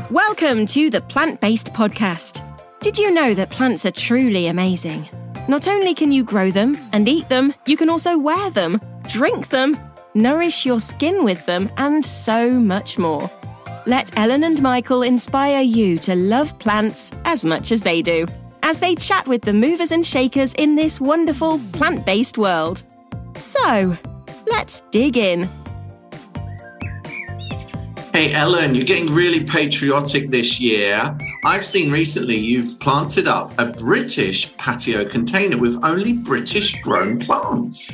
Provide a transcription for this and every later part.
Welcome to the Plant-Based Podcast. Did you know that plants are truly amazing? Not only can you grow them and eat them, you can also wear them, drink them, nourish your skin with them, and so much more. Let Ellen and Michael inspire you to love plants as much as they do, as they chat with the movers and shakers in this wonderful plant-based world. So, let's dig in. Hey Ellen, you're getting really patriotic this year. I've seen recently you've planted up a British patio container with only British grown plants.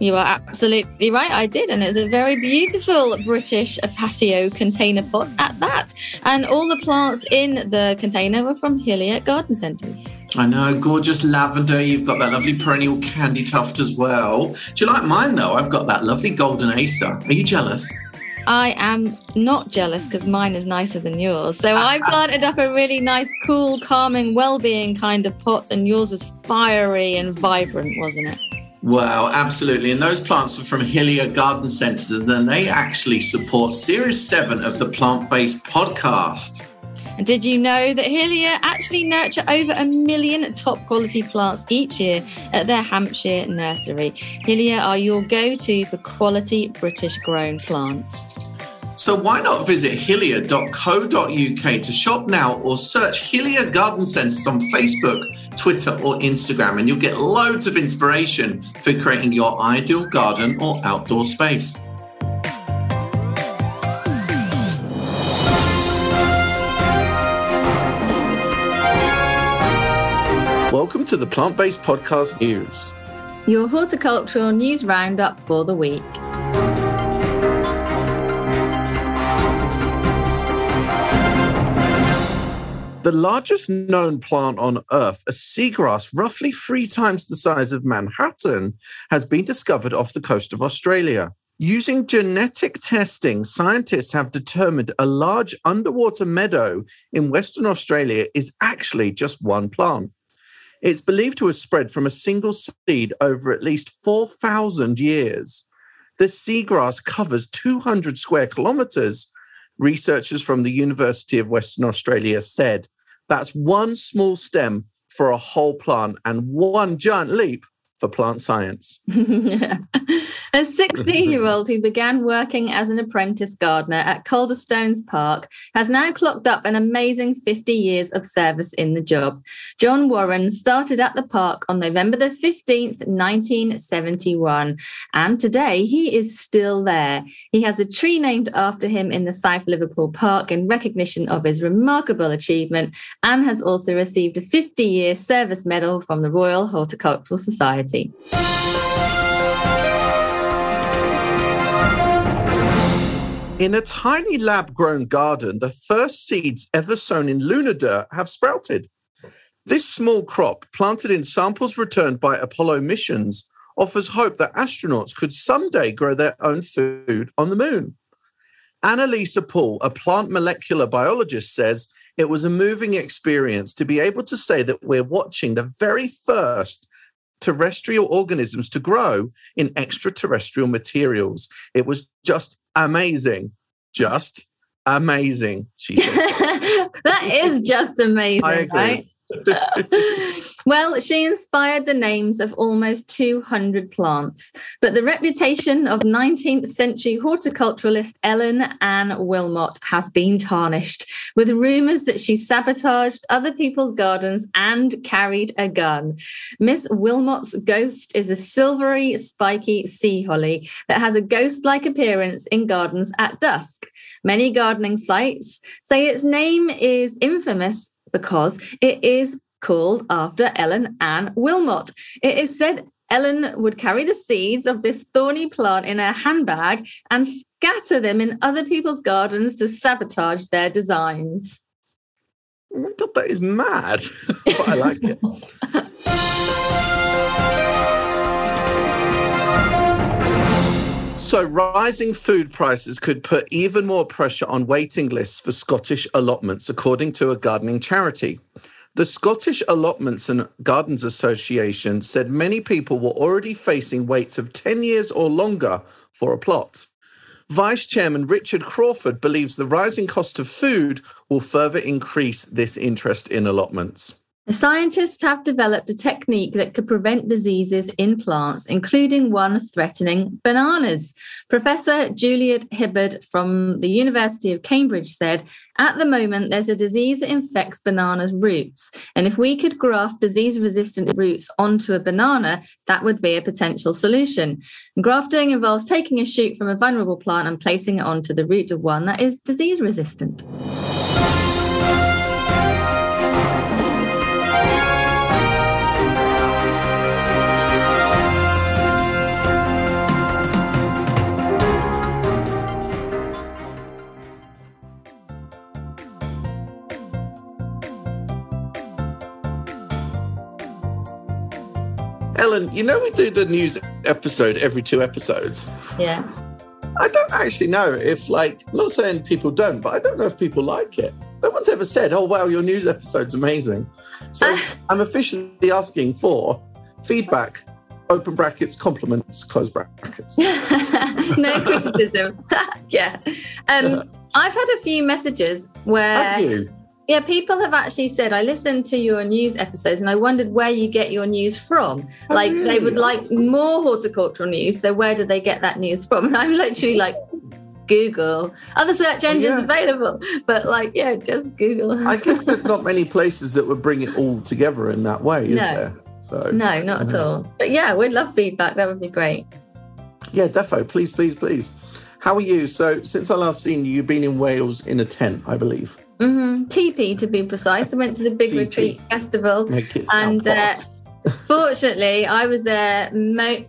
You are absolutely right, I did, and it's a very beautiful British patio container pot at that. And all the plants in the container were from Hillier Garden Centres. I know, gorgeous lavender. You've got that lovely perennial candy tuft as well. Do you like mine though? I've got that lovely golden acer. Are you jealous? I am not jealous because mine is nicer than yours. So I planted up a really nice, cool, calming, well-being kind of pot, and yours was fiery and vibrant, wasn't it? Wow, absolutely. And those plants were from Hillier Garden Centres, and then they actually support Series 7 of the Plant-Based Podcast. And did you know that Hillier actually nurture over 1 million top quality plants each year at their Hampshire nursery? Hillier are your go-to for quality British grown plants. So why not visit hillier.co.uk to shop now, or search Hillier Garden Centres on Facebook, Twitter or Instagram, and you'll get loads of inspiration for creating your ideal garden or outdoor space. Welcome to the Plant-Based Podcast News. Your horticultural news roundup for the week. The largest known plant on Earth, a seagrass roughly 3 times the size of Manhattan, has been discovered off the coast of Australia. Using genetic testing, scientists have determined a large underwater meadow in Western Australia is actually just one plant. It's believed to have spread from a single seed over at least 4,000 years. The seagrass covers 200 square kilometres. Researchers from the University of Western Australia said that's one small stem for a whole plant and one giant leap for plant science. A 16-year-old who began working as an apprentice gardener at Calderstones Park has now clocked up an amazing 50 years of service in the job. John Warren started at the park on November the 15th, 1971, and today he is still there. He has a tree named after him in the South Liverpool Park in recognition of his remarkable achievement, and has also received a 50-year service medal from the Royal Horticultural Society. In a tiny lab-grown garden, the first seeds ever sown in lunar dirt have sprouted. This small crop, planted in samples returned by Apollo missions, offers hope that astronauts could someday grow their own food on the moon. Annalisa Paul, a plant molecular biologist, says it was a moving experience to be able to say that we're watching the very first terrestrial organisms to grow in extraterrestrial materials. It was just amazing. Just amazing, she said. That is just amazing, I agree. Right? Well, she inspired the names of almost 200 plants, but the reputation of 19th century horticulturalist Ellen Ann Wilmot has been tarnished with rumours that she sabotaged other people's gardens and carried a gun. Miss Wilmot's ghost is a silvery, spiky sea holly that has a ghost-like appearance in gardens at dusk. Many gardening sites say its name is infamous because it is called after Ellen Ann Wilmot. It is said Ellen would carry the seeds of this thorny plant in her handbag and scatter them in other people's gardens to sabotage their designs. Oh my God, that is mad, but I like it. Also, rising food prices could put even more pressure on waiting lists for Scottish allotments, according to a gardening charity. The Scottish Allotments and Gardens Association said many people were already facing waits of 10 years or longer for a plot. Vice Chairman Richard Crawford believes the rising cost of food will further increase this interest in allotments. The scientists have developed a technique that could prevent diseases in plants, including one threatening bananas. Professor Juliet Hibbard from the University of Cambridge said, at the moment, there's a disease that infects bananas' roots. And if we could graft disease-resistant roots onto a banana, that would be a potential solution. And grafting involves taking a shoot from a vulnerable plant and placing it onto the root of one that is disease-resistant. Ellen, you know we do the news episode every 2 episodes. Yeah. I don't actually know if, I'm not saying people don't, but I don't know if people like it. No one's ever said, oh, wow, your news episode's amazing. So I'm officially asking for feedback, open brackets, compliments, close brackets. No criticism. Yeah. I've had a few messages where... Have you? Yeah, people have actually said, I listened to your news episodes and I wondered where you get your news from. Really? They would like more horticultural news. So where do they get that news from? And I'm literally like, Google. Other search engines available. But just Google. I guess there's not many places that would bring it all together in that way, is there? So, no, not at all. But yeah, we'd love feedback. That would be great. Yeah, defo. Please, please, please. How are you? So since I last seen you, you've been in Wales in a tent, I believe. Mm-hmm. TP, to be precise. I went to the Big Retreat Festival. And fortunately, I was there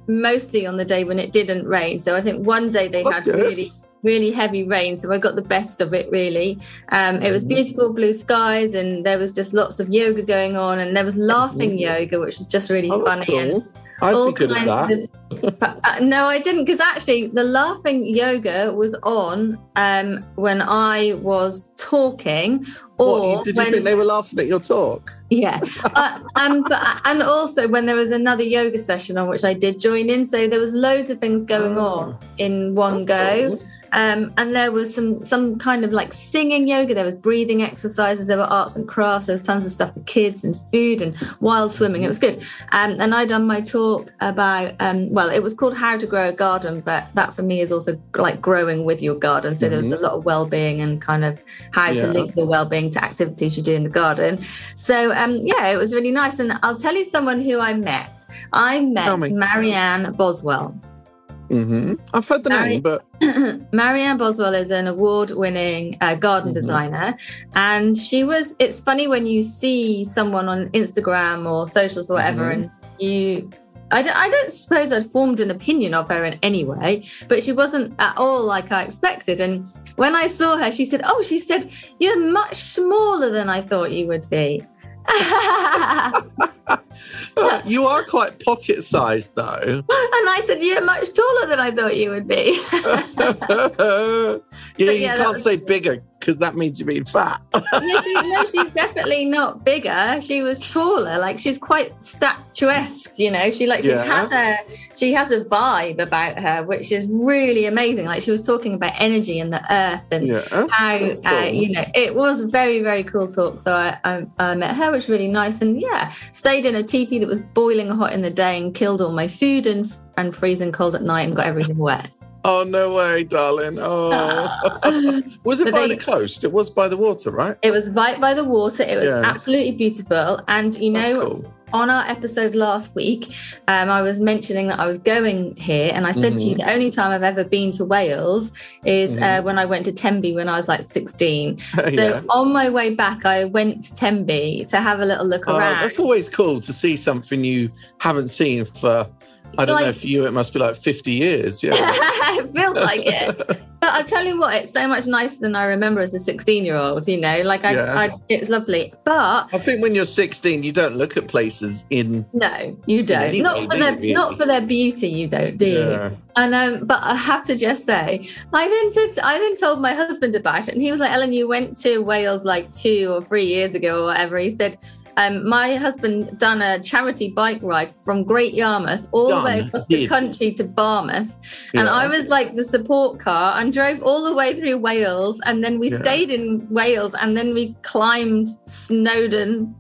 mostly on the day when it didn't rain. So I think one day they had really, really heavy rain. So I got the best of it, really. It was beautiful blue skies and there was just lots of yoga going on. And there was laughing yoga, which was just really funny. Cool. I'd be good at that. No, I didn't, because actually the laughing yoga was on when I was talking. Did you think they were laughing at your talk? Yeah. And also when there was another yoga session on which I did join in. So there was loads of things going on in one go. Cool. And there was some kind of singing yoga. There was breathing exercises. There were arts and crafts. There was tons of stuff for kids and food and wild swimming. It was good. And I done my talk about, it was called How to Grow a Garden, but that for me is also growing with your garden. So there was a lot of well-being and kind of how to link your well-being to activities you do in the garden. So, it was really nice. And I'll tell you someone who I met. I met Marianne Boswell. Mm-hmm. I've heard the name, but... Marianne Boswell is an award-winning garden designer. And it's funny when you see someone on Instagram or socials or whatever, and I don't suppose I'd formed an opinion of her in any way, but she wasn't at all like I expected. And when I saw her, she said, you're much smaller than I thought you would be. You are quite pocket-sized, though. And I said, you're much taller than I thought you would be. You can't say bigger, because that means you're being fat. She's definitely not bigger. She was taller. She's quite statuesque, she has a vibe about her, which is really amazing. She was talking about energy and the earth and how, cool. It was very, very cool talk. So I met her, which was really nice. And stayed in a teepee that was boiling hot in the day and killed all my food and freezing cold at night and got everything wet. Oh, no way, darling. Oh. Was it by the coast? It was by the water, right? It was right by the water. It was absolutely beautiful. And, cool. On our episode last week, I was mentioning that I was going here. And I said to you, the only time I've ever been to Wales is when I went to Tenby when I was 16. So on my way back, I went to Tenby to have a little look around. That's always cool to see something you haven't seen for I don't know, for you it must be like 50 years. Yeah. It feels like it. But I'll tell you what, it's so much nicer than I remember as a 16-year-old, you know, like it's lovely. But I think when you're 16, you don't look at places in... No, you don't. Not for their beauty, you don't, do you? And but I have to just say, I then told my husband about it, and he was like, Ellen, you went to Wales like 2 or 3 years ago or whatever. He said, my husband done a charity bike ride from Great Yarmouth all the way across the country to Barmouth. And I was like the support car and drove all the way through Wales. And then we stayed in Wales, and then we climbed Snowdon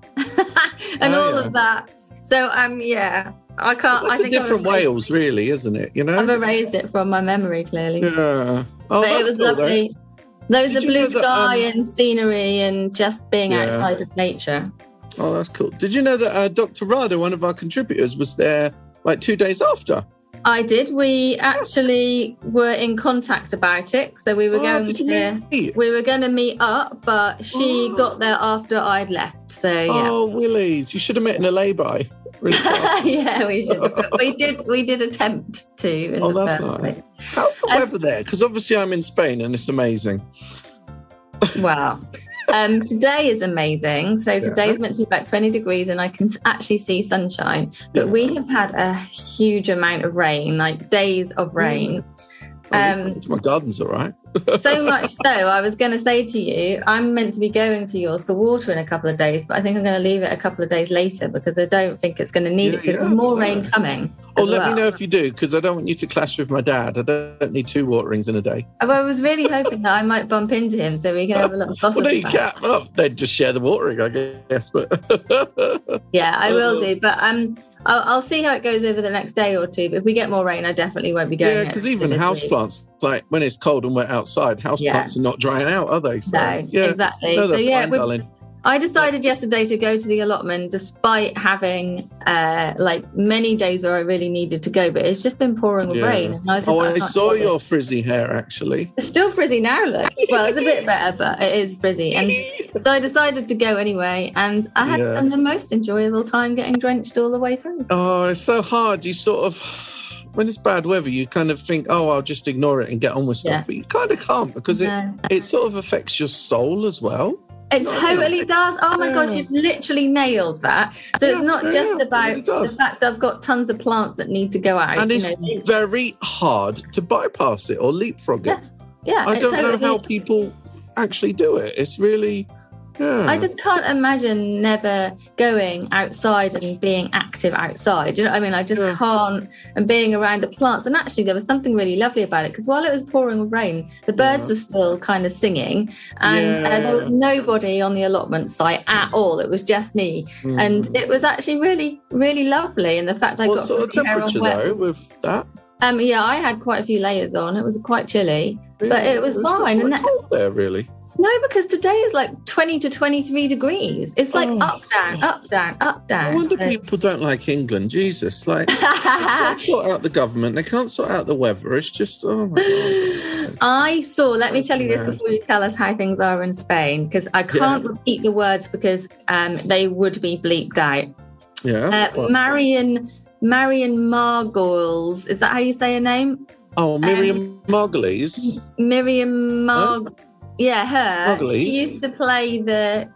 and all of that. So, I can't... It's a different Wales, really, isn't it? You know, I've erased it from my memory, clearly. Yeah. But it was lovely. Those are blue sky and scenery and just being outside of nature. Oh, that's cool. Did you know that Dr. Rada, one of our contributors, was there like 2 days after? I did. We actually were in contact about it. So we were going to meet up, but she got there after I'd left. So yeah. Oh, Willies. You should have met in a lay-by. Yeah, we should have. We did attempt to. That's nice. How's the weather there? Because obviously I'm in Spain and it's amazing. Wow. Today is amazing. So today's meant to be about 20 degrees and I can actually see sunshine. But we have had a huge amount of rain, like days of rain. My garden's all right. So much so, I was going to say to you, I'm meant to be going to yours to water in a couple of days, but I think I'm going to leave it a couple of days later because I don't think it's going to need it because there's more rain coming. Let me know if you do, because I don't want you to clash with my dad. I don't need 2 waterings in a day. I was really hoping that I might bump into him so we can have a little gossip. Well, no, you can't. Well, they'd just share the watering, I guess. But yeah, I will do. But I'll see how it goes over the next day or 2. But if we get more rain, I definitely won't be going. Yeah, because even houseplants, like when it's cold and wet outside, houseplants are not drying out, are they? So, no, exactly. No, that's fine, darling. I decided yesterday to go to the allotment despite having like many days where I really needed to go, but it's just been pouring with rain. And I saw your frizzy hair actually. It's still frizzy now, look. Well, it's a bit better, but it is frizzy. And so I decided to go anyway, and I had the most enjoyable time getting drenched all the way through. Oh, it's so hard. You sort of... When it's bad weather, you kind of think, I'll just ignore it and get on with stuff. But you kind of can't because it sort of affects your soul as well. It totally does. Oh my God, you've literally nailed that. So it's not just about the fact that I've got tons of plants that need to go out. And it's very hard to bypass it or leapfrog it. Yeah. I don't know how people actually do it. It's really... Yeah. I just can't imagine never going outside and being active outside. You know what I mean? I just can't. And being around the plants. And actually, there was something really lovely about it because while it was pouring with rain, the birds were still kind of singing. And there was nobody on the allotment site at all. It was just me. And it was actually really, really lovely. And the fact I got... What sort of temperature, though, with that? I had quite a few layers on. It was quite chilly. But it was fine. It's not cold there, really. No, because today is like 20 to 23 degrees. It's like up, down, up, down, up, down. I wonder people don't like England. Jesus, like they can't sort out the government. They can't sort out the weather. It's just, oh my God. Let me tell you this before you tell us how things are in Spain, because I can't repeat the words because they would be bleeped out. Yeah. Marion Margolyes. Is that how you say her name? Oh, Miriam Margolyes. Miriam Yeah, her. Margolyes. She used to play the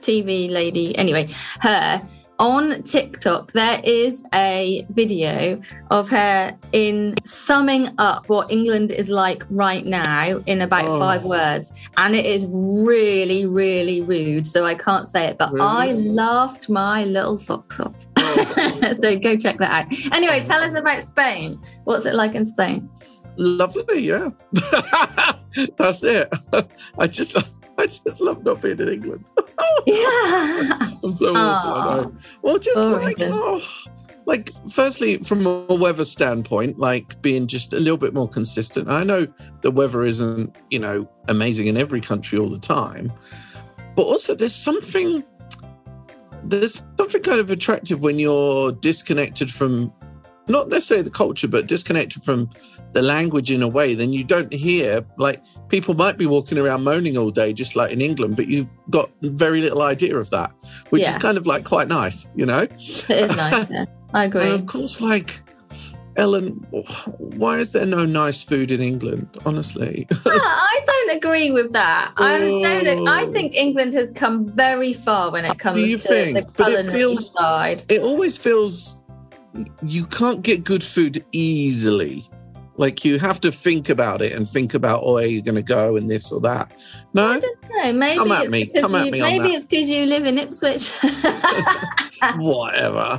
TV lady. Anyway, her. On TikTok, there is a video of her in summing up what England is like right now in about 5 words. And it is really, really rude. So I can't say it, but really? I laughed my little socks off. So go check that out. Anyway, tell us about Spain. What's it like in Spain? Lovely, yeah. That's it. I just love not being in England. I'm so awful, I know. Well, just firstly, from a weather standpoint, like being just a little bit more consistent. I know the weather isn't, amazing in every country all the time, but also there's something kind of attractive when you're disconnected from, not necessarily the culture, but disconnected from the language in a way. Then you don't hear, like, people might be walking around moaning all day, just like in England, but you've got very little idea of that, which is kind of like quite nice, It is nice, yeah. I agree. And of course, like Ellen, why is there no nice food in England, honestly? I don't agree with that. I think England has come very far when it comes to the culinary side. It always feels you can't get good food easily. Like, you have to think about it and think about, where you're going to go and this or that. No? I don't know. Maybe it's because you live in Ipswich. Whatever.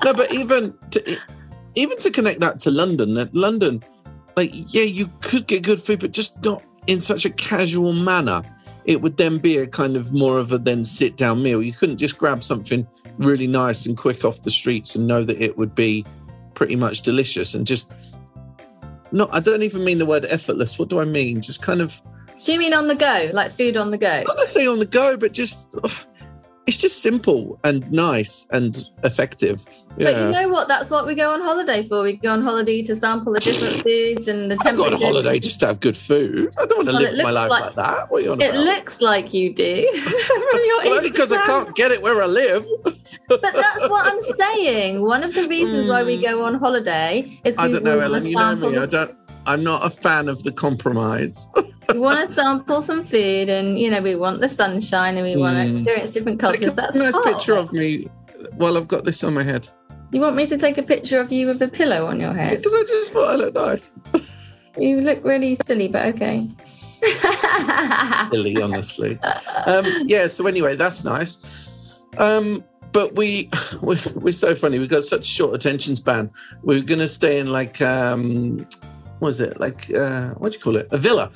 No, but even to connect that to London, like, yeah, you could get good food, but just not in such a casual manner. It would then be a kind of more of a then sit-down meal. You couldn't just grab something really nice and quick off the streets and know that it would be pretty much delicious and just... No, I don't even mean the word effortless. What do I mean? Just kind of... Do you mean on the go? Like food on the go? Not necessarily on the go, but just... It's just simple and nice and effective. Yeah. But you know what? That's what we go on holiday for. We go on holiday to sample the different foods and the temperature. I'm not on holiday just to have good food. I don't want to live my life like that. What are you on about? It looks like you do. Well, only because I can't get it where I live. But that's what I'm saying. One of the reasons why we go on holiday is I don't know, Ellen. You know me. I'm not a fan of the compromise. We want to sample some food, and we want the sunshine, and we want to experience different cultures. Take a nice picture of me while I've got this on my head. You want me to take a picture of you with a pillow on your head? Because I just thought I looked nice. You look really silly, but okay. Silly, honestly. So anyway, that's nice. But we're so funny. We've got such a short attention span. We're going to stay in like... what do you call it? A villa.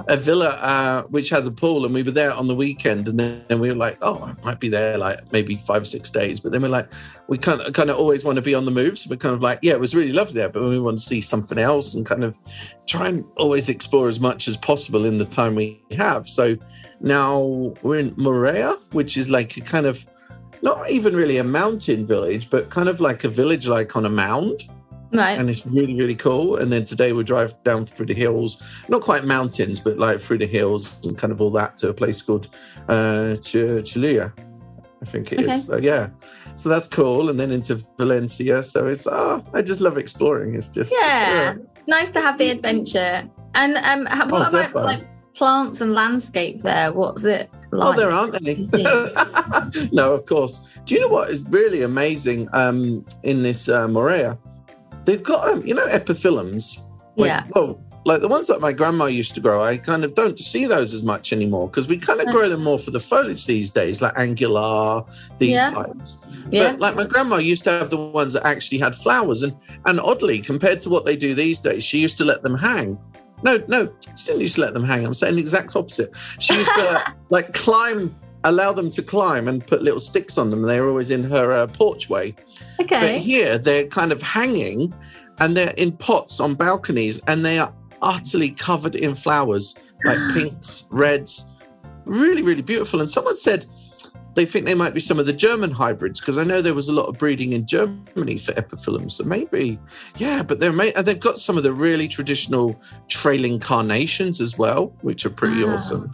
A villa which has a pool, and we were there on the weekend, and then we were like, I might be there like maybe 5 or 6 days, but then we're like, we kind of always want to be on the move, so we're kind of like, it was really lovely there, but we want to see something else and kind of try and always explore as much as possible in the time we have. So now we're in Morea, which is like a kind of not even really a mountain village, but kind of like a village like on a mound. Right. And it's really, really cool. And then today we drive down through the hills, not quite mountains, but like through the hills and kind of all that to a place called Chilua, I think it is. So, yeah. So that's cool. And then into Valencia. So it's, I just love exploring. It's just... Yeah. Nice to have the adventure. And what about like plants and landscape there? What's it like? Oh, there aren't any. No, of course. Do you know what is really amazing in this Morea? They've got, epiphyllums. Like the ones that my grandma used to grow, I kind of don't see those as much anymore because we kind of grow them more for the foliage these days, like angular, these types. Yeah. But like my grandma used to have the ones that actually had flowers. And oddly, compared to what they do these days, she used to let them hang. No, she didn't used to let them hang. I'm saying the exact opposite. She used to allow them to climb and put little sticks on them. They were always in her porchway. Okay. But here they're kind of hanging and they're in pots on balconies and they are utterly covered in flowers, like pinks, reds, really, really beautiful. And someone said they think they might be some of the German hybrids because I know there was a lot of breeding in Germany for epiphyllums. So maybe, but they've got some of the really traditional trailing carnations as well, which are pretty awesome.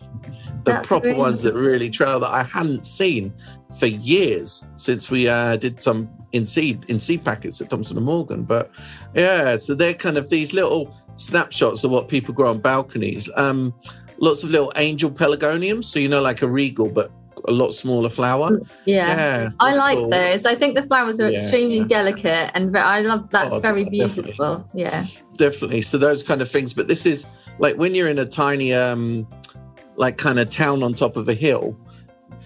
That's proper really ones that really trail that I hadn't seen for years since we did some in seed packets at Thompson & Morgan. But yeah, so they're kind of these little snapshots of what people grow on balconies. Lots of little angel pelargoniums, so like a regal but a lot smaller flower. Yeah, I like cool. those. I think the flowers are extremely delicate and I love that's very beautiful. Definitely. Yeah, definitely. So those kind of things. But this is like when you're in a tiny like kind of town on top of a hill,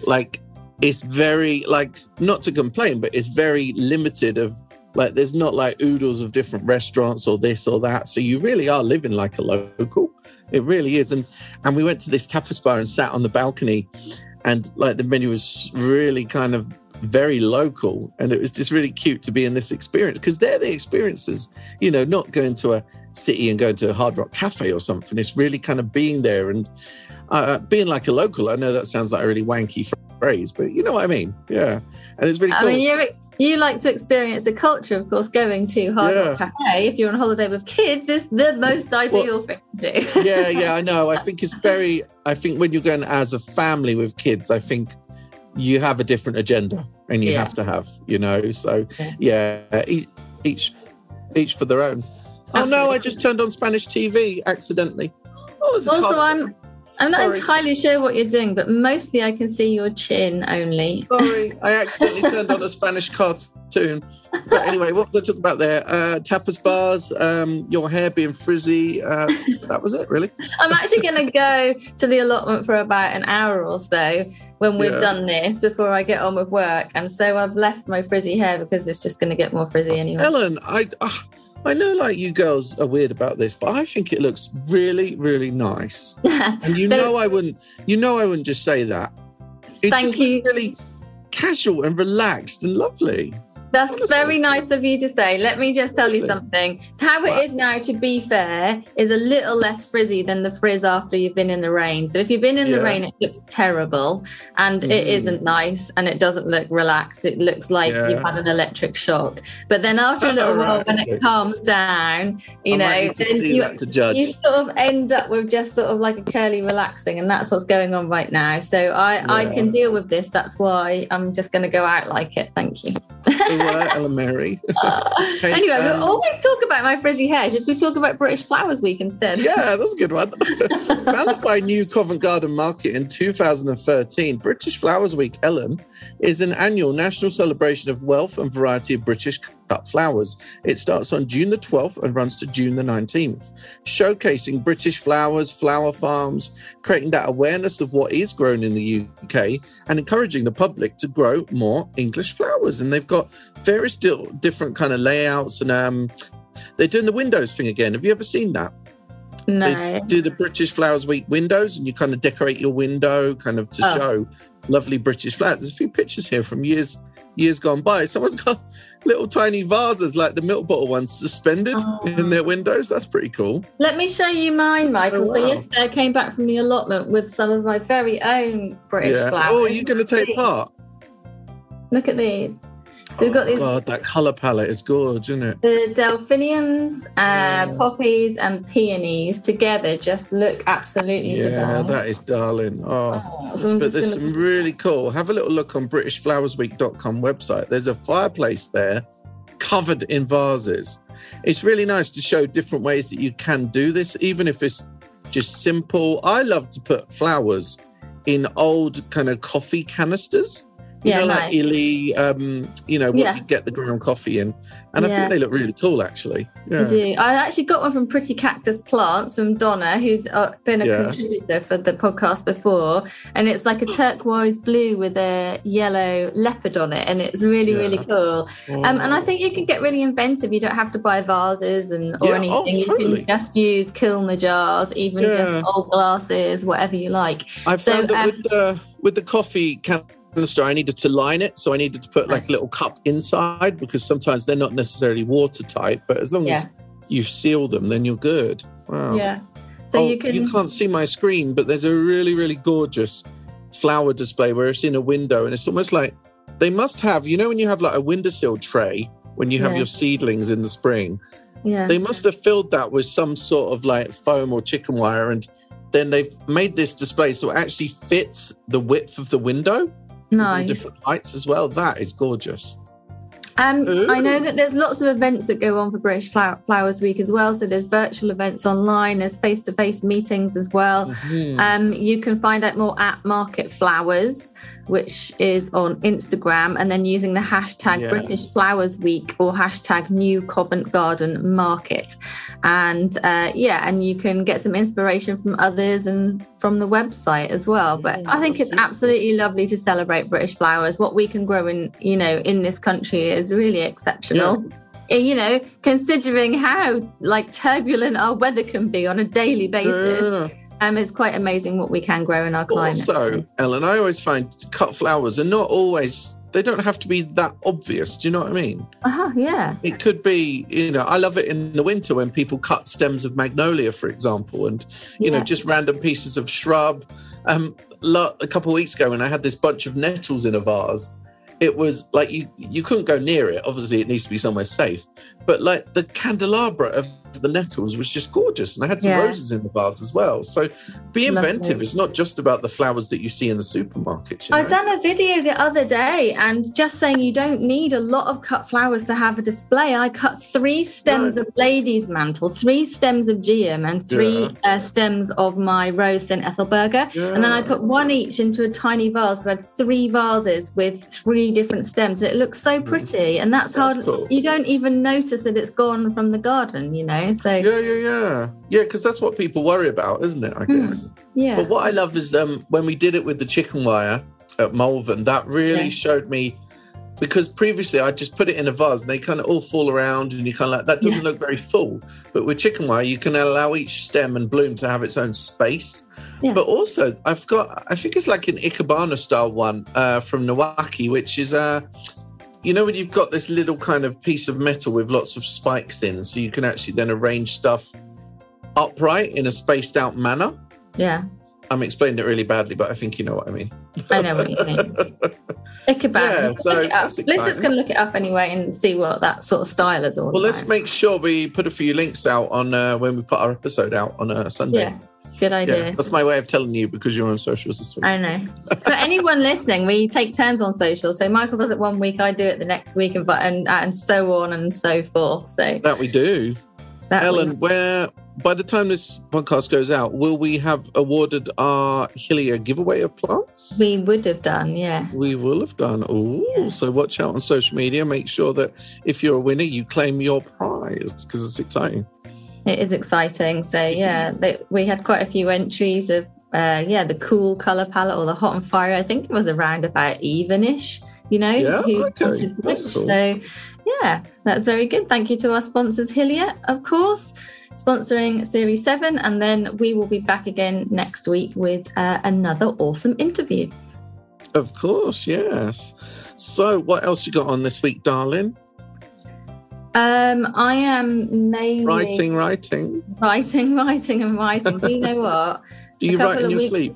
like it's very like, not to complain, but it's very limited of like, there's not like oodles of different restaurants or this or that. So you really are living like a local. It really is. And we went to this tapas bar and sat on the balcony and like the menu was really kind of very local. And it was just really cute to be in this experience because they're the experiences, not going to a city and going to a Hard Rock Cafe or something. It's really kind of being there and being like a local. I know that sounds like a really wanky phrase, but you know what I mean? Yeah. And it's really cool. I mean, you like to experience the culture, of course. Going to Hard Rock Cafe, if you're on holiday with kids, is the most ideal thing to do. Yeah, I know. I think when you're going as a family with kids, I think you have a different agenda and you have to have, so each Each for their own. Oh no, I just turned on Spanish TV accidentally. Also, I'm not entirely sure what you're doing, but mostly I can see your chin only. Sorry, I accidentally turned on a Spanish cartoon. But anyway, what was I talking about there? Tapas bars, your hair being frizzy. That was it, really. I'm actually going to go to the allotment for about an hour or so when we've done this before I get on with work. And so I've left my frizzy hair because it's just going to get more frizzy anyway. Ellen, I know, like, you girls are weird about this, but I think it looks really, really nice. And I wouldn't just say that. It just looks really casual and relaxed and lovely. That's very nice of you to say. Let me just tell you something. How it is now, to be fair, is a little less frizzy than the frizz after you've been in the rain. So if you've been in the rain, it looks terrible and it isn't nice and it doesn't look relaxed. It looks like you've had an electric shock. But then after a little while, when it calms down, you sort of end up with just sort of like a curly relaxing, and that's what's going on right now. So I can deal with this. That's why I'm just going to go out like it. Thank you. Ellen Mary. Anyway, we'll always talk about my frizzy hair. Should we talk about British Flowers Week instead? Yeah, that's a good one. Founded by New Covent Garden Market in 2013, British Flowers Week, Ellen, is an annual national celebration of wealth and variety of British cut flowers. It starts on June the 12th and runs to June the 19th, showcasing British flowers, flower farms, creating that awareness of what is grown in the UK and encouraging the public to grow more English flowers. And they've got various different kind of layouts, and they're doing the windows thing again. Have you ever seen that? No. They do the British Flowers Week windows, and you kind of decorate your window kind of to show lovely British flowers. There's a few pictures here from years gone by. Someone's got little tiny vases like the milk bottle ones suspended in their windows. That's pretty cool. Let me show you mine, Michael. Oh, wow. So yesterday I came back from the allotment with some of my very own British flowers. Oh, are you going to take part? Look at these. So we've got these. God, that colour palette is gorgeous, isn't it? The delphiniums, poppies and peonies together just look absolutely divine. That is darling. But there's some really cool. Have a little look on BritishFlowersWeek.com website. There's a fireplace there covered in vases. It's really nice to show different ways that you can do this, even if it's just simple. I love to put flowers in old kind of coffee canisters. Like Illy, what you get the ground coffee in. And I think they look really cool, actually. Yeah. I do. I actually got one from Pretty Cactus Plants from Donna, who's been a contributor for the podcast before. And it's like a turquoise blue with a yellow leopard on it. And it's really, really cool. And I think you can get really inventive. You don't have to buy vases or anything. Totally. You can just use kilner jars, even just old glasses, whatever you like. I found that with the coffee canister, I needed to line it, so I needed to put like a little cup inside, because sometimes they're not necessarily watertight, but as long as you seal them, then you're good. Wow. Yeah. So you can't see my screen, but there's a really, really gorgeous flower display where it's in a window, and it's almost like they must have, when you have like a windowsill tray when you have your seedlings in the spring, they must have filled that with some sort of like foam or chicken wire, and then they've made this display so it actually fits the width of the window. Nice. Different heights as well. That is gorgeous. I know that there's lots of events that go on for British Flowers Week as well. So there's virtual events online, there's face-to-face meetings as well. Mm-hmm. You can find out more at Market Flowers, which is on Instagram, and then using the hashtag British Flowers Week or hashtag New Covent Garden Market. And and you can get some inspiration from others and from the website as well. But I think it's absolutely lovely to celebrate British flowers. What we can grow in this country is really exceptional. Considering how like turbulent our weather can be on a daily basis. It's quite amazing what we can grow in our climate. Also, Ellen, I always find cut flowers are not always, they don't have to be that obvious. Do you know what I mean? Yeah. It could be, I love it in the winter when people cut stems of magnolia, for example, and, just random pieces of shrub. A couple of weeks ago when I had this bunch of nettles in a vase, it was like you couldn't go near it. Obviously, it needs to be somewhere safe. But like the candelabra of the nettles was just gorgeous. And I had some roses in the vase as well. So be inventive. It's not just about the flowers that you see in the supermarkets. I've done a video the other day and just saying you don't need a lot of cut flowers to have a display. I cut 3 stems of ladies' mantle, 3 stems of geum, and 3 stems of my rose St. Ethelberga. Yeah. And then I put 1 each into a tiny vase. So I had 3 vases with 3 different stems. It looks so pretty. And that's hard. Cool. You don't even notice that it's gone from the garden, you know? So Yeah, because that's what people worry about, isn't it, I guess? Yeah. But what I love is when we did it with the chicken wire at Malvern, that really showed me, because previously I just put it in a vase and they kind of all fall around and you kind of like, that doesn't look very full. But with chicken wire, you can allow each stem and bloom to have its own space. Yeah. But also I think it's like an Ikebana style one from Nawaki, which is you know, when you've got this little kind of piece of metal with lots of spikes in, so you can actually then arrange stuff upright in a spaced out manner. Yeah. I'm explaining it really badly, but I think you know what I mean. I know what you mean. Ikebana. Yeah, so listeners can look it up anyway and see what that sort of style is all about. Well, let's make sure we put a few links out on when we put our episode out on Sunday. Yeah. Good idea. Yeah, that's my way of telling you because you're on socials this week. I know. For anyone listening, we take turns on social. So Michael does it one week, I do it the next week, and so on and so forth. So that we do. Ellen, where by the time this podcast goes out, will we have awarded our Hillia giveaway of plants? We would have done, yeah. We will have done. So watch out on social media. Make sure that if you're a winner, you claim your prize because it's exciting. It is exciting. So, we had quite a few entries of, the cool colour palette or the hot and fire. I think it was around about even-ish, you know. Yeah, okay. That's cool. So, that's very good. Thank you to our sponsors, Hillia, of course, sponsoring Series 7. And then we will be back again next week with another awesome interview. Of course, yes. So what else you got on this week, darling? I am nailing... Writing. Do you know what? Do you write in your sleep?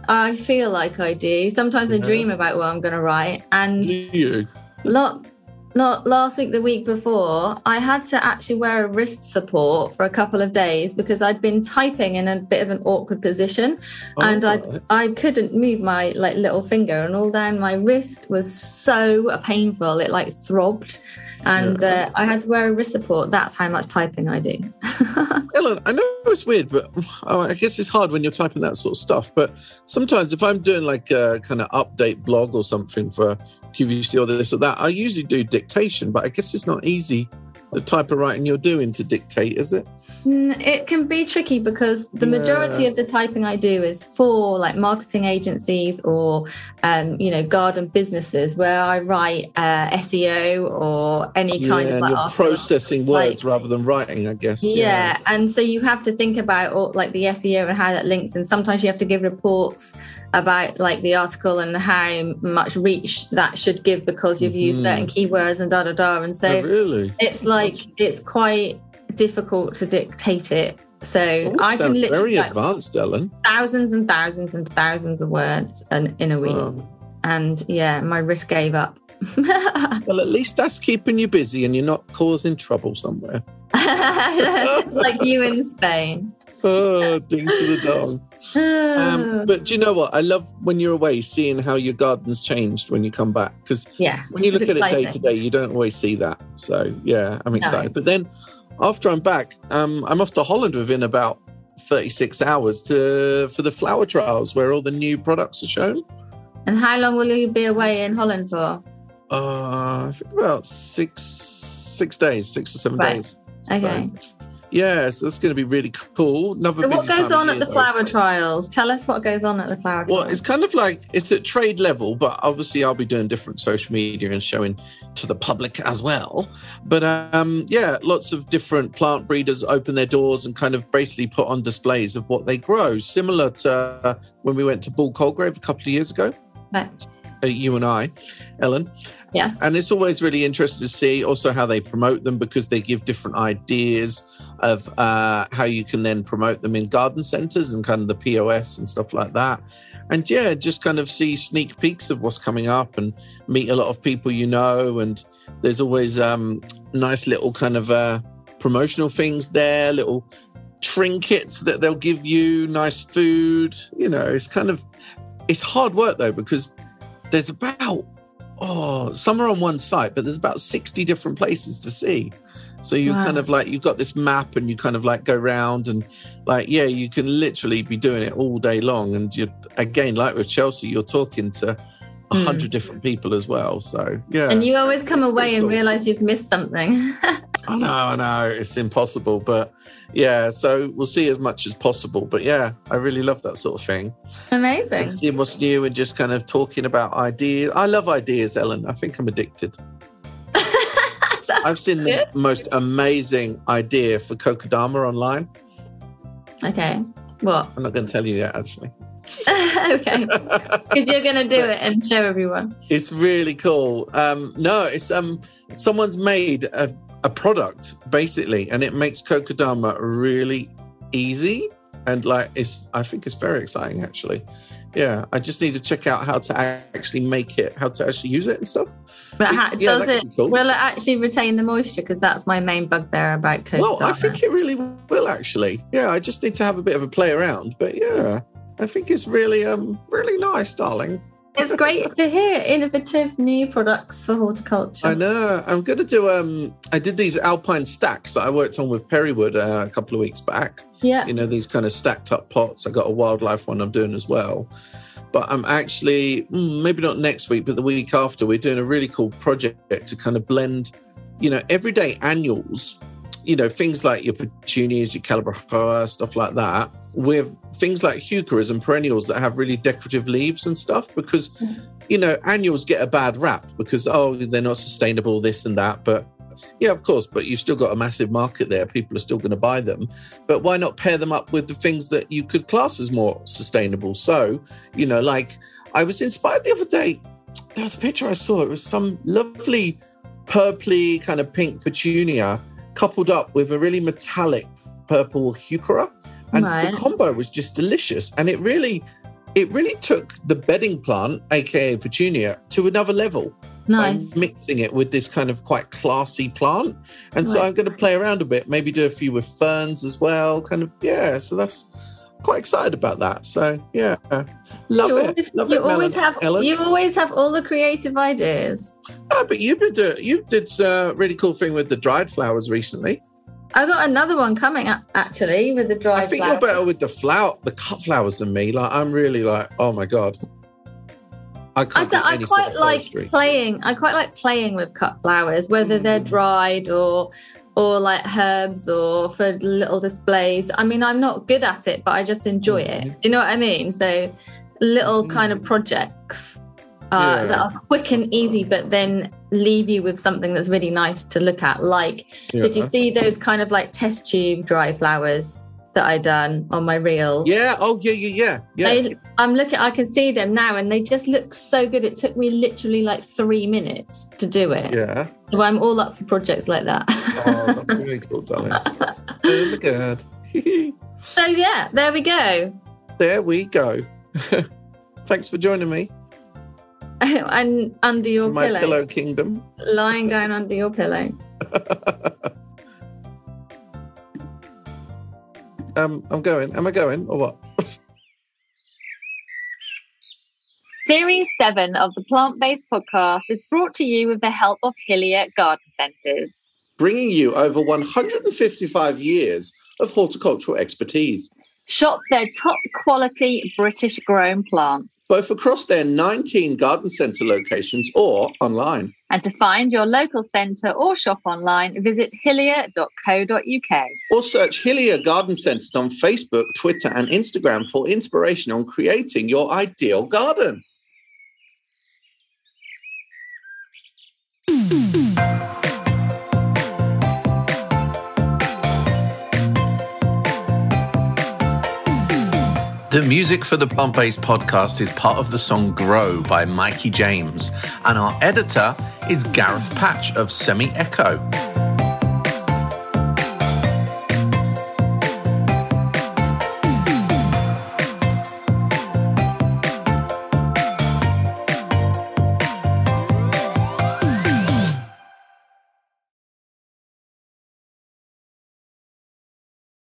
I feel like I do. Sometimes I dream about what I'm going to write. And do you? Not last week, the week before, I had to actually wear a wrist support for a couple of days because I'd been typing in a bit of an awkward position, and I couldn't move my little finger, and all down my wrist was so painful. It throbbed. And I had to wear a wrist support. That's how much typing I do. Ellen, I know it's weird, but I guess it's hard when you're typing that sort of stuff. But sometimes if I'm doing like a kind of update blog or something for QVC or this or that, I usually do dictation. But I guess it's not easy, the type of writing you're doing, to dictate, is it? It can be tricky because the majority of the typing I do is for marketing agencies or, garden businesses where I write SEO or any kind of you're processing words rather than writing, I guess. Yeah. And so you have to think about the SEO and how that links. And sometimes you have to give reports about the article and how much reach that should give because you've used certain keywords and And so it's quite difficult to dictate it. So I can literally very advanced, Ellen. Thousands and thousands and thousands of words in a week. And my wrist gave up. Well, at least that's keeping you busy and you're not causing trouble somewhere. Like you in Spain. Oh, ding to the dong. But do you know what? I love when you're away seeing how your garden's changed when you come back. Because when you look at it day to day, you don't always see that. So, I'm excited. But then after I'm back, I'm off to Holland within about 36 hours for the flower trials where all the new products are shown. And how long will you be away in Holland for? I think about 6 days, 6 or 7 days. Okay. So that's going to be really cool. So what goes on at the flower trials? Tell us what goes on at the flower trials. Well, it's kind of it's at trade level, but obviously I'll be doing different social media and showing to the public as well. But lots of different plant breeders open their doors and kind of basically put on displays of what they grow, similar to when we went to Bull Colgrave a couple of years ago. Right. You and I, Ellen. Yes. And it's always really interesting to see also how they promote them because they give different ideas of how you can then promote them in garden centres and kind of the POS and stuff like that. And just kind of see sneak peeks of what's coming up and meet a lot of people you know. And there's always nice little kind of promotional things there, little trinkets that they'll give you, nice food. You know, it's hard work though, because there's about, some are on one site, but there's about 60 different places to see. So you kind of like, you've got this map and you kind of like go around and like, you can literally be doing it all day long. And you, again, like with Chelsea, you're talking to 100 different people as well. So, yeah. And you always come away and realize you've missed something. I know. It's impossible. But yeah, so we'll see as much as possible. But yeah, I really love that sort of thing. Amazing. And seeing what's new and just kind of talking about ideas. I love ideas, Ellen. I think I'm addicted. I've seen the most amazing idea for kokedama online. Okay. What? I'm not going to tell you yet, actually. Okay. Because you're going to do it and show everyone. It's really cool. No, it's someone's made a product, basically, and it makes kokedama really easy. And like, I think it's very exciting, actually. Yeah, I just need to check out how to actually make it, how to actually use it and stuff. But will it actually retain the moisture? Because that's my main bugbear about kokedama. Well, I think it really will, actually. Yeah, I just need to have a bit of a play around. But yeah, I think it's really, really nice, darling. It's great to hear innovative new products for horticulture. I know. I'm going to do, I did these alpine stacks that I worked on with Perrywood a couple of weeks back. Yeah. You know, these kind of stacked up pots. I got a wildlife one I'm doing as well. But I'm actually, maybe not next week, but the week after, we're doing a really cool project to kind of blend, you know, everyday annuals, you know, things like your petunias, your calabash, stuff like that, with things like heucheras and perennials that have really decorative leaves and stuff, because, you know, annuals get a bad rap because, they're not sustainable, this and that. But yeah, of course, but you've still got a massive market there. People are still going to buy them. But why not pair them up with the things that you could class as more sustainable? So, you know, like I was inspired the other day. There was a picture I saw. It was some lovely purpley kind of pink petunia coupled up with a really metallic purple heuchera. And the combo was just delicious. And it really took the bedding plant, aka petunia, to another level. Nice. By mixing it with this kind of quite classy plant. And so I'm going to play around a bit, maybe do a few with ferns as well. Kind of, yeah. So that's quite excited about that. So yeah, love it. You always have all the creative ideas. No, but you did a really cool thing with the dried flowers recently. I've got another one coming up, actually, with the dried flowers. I think you're better with the cut flowers than me. Like, I'm really like, oh my God. I quite like playing with cut flowers, whether they're dried or like herbs or for little displays. I mean, I'm not good at it, but I just enjoy it. Do you know what I mean? So little kind of projects that are quick and easy, but then leave you with something that's really nice to look at. Like, did you see those kind of like test tube dry flowers that I done on my reel? Yeah. Oh, yeah. I can see them now, and they just look so good. It took me literally like 3 minutes to do it. Yeah. So I'm all up for projects like that. Oh, that's really cool, darling. Oh my God. So yeah, there we go. There we go. Thanks for joining me. And under your my pillow. Pillow kingdom. Lying down under your pillow. I'm going. Am I going or what? Series 7 of the Plant-Based Podcast is brought to you with the help of Hillier Garden Centres, bringing you over 155 years of horticultural expertise. Shop their top quality British grown plants, both across their 19 garden centre locations or online. And to find your local centre or shop online, visit hillier.co.uk. Or search Hillier Garden Centres on Facebook, Twitter and Instagram for inspiration on creating your ideal garden. The music for the Plant-Based Podcast is part of the song Grow by Mikey James, and our editor is Gareth Patch of Semi Echo.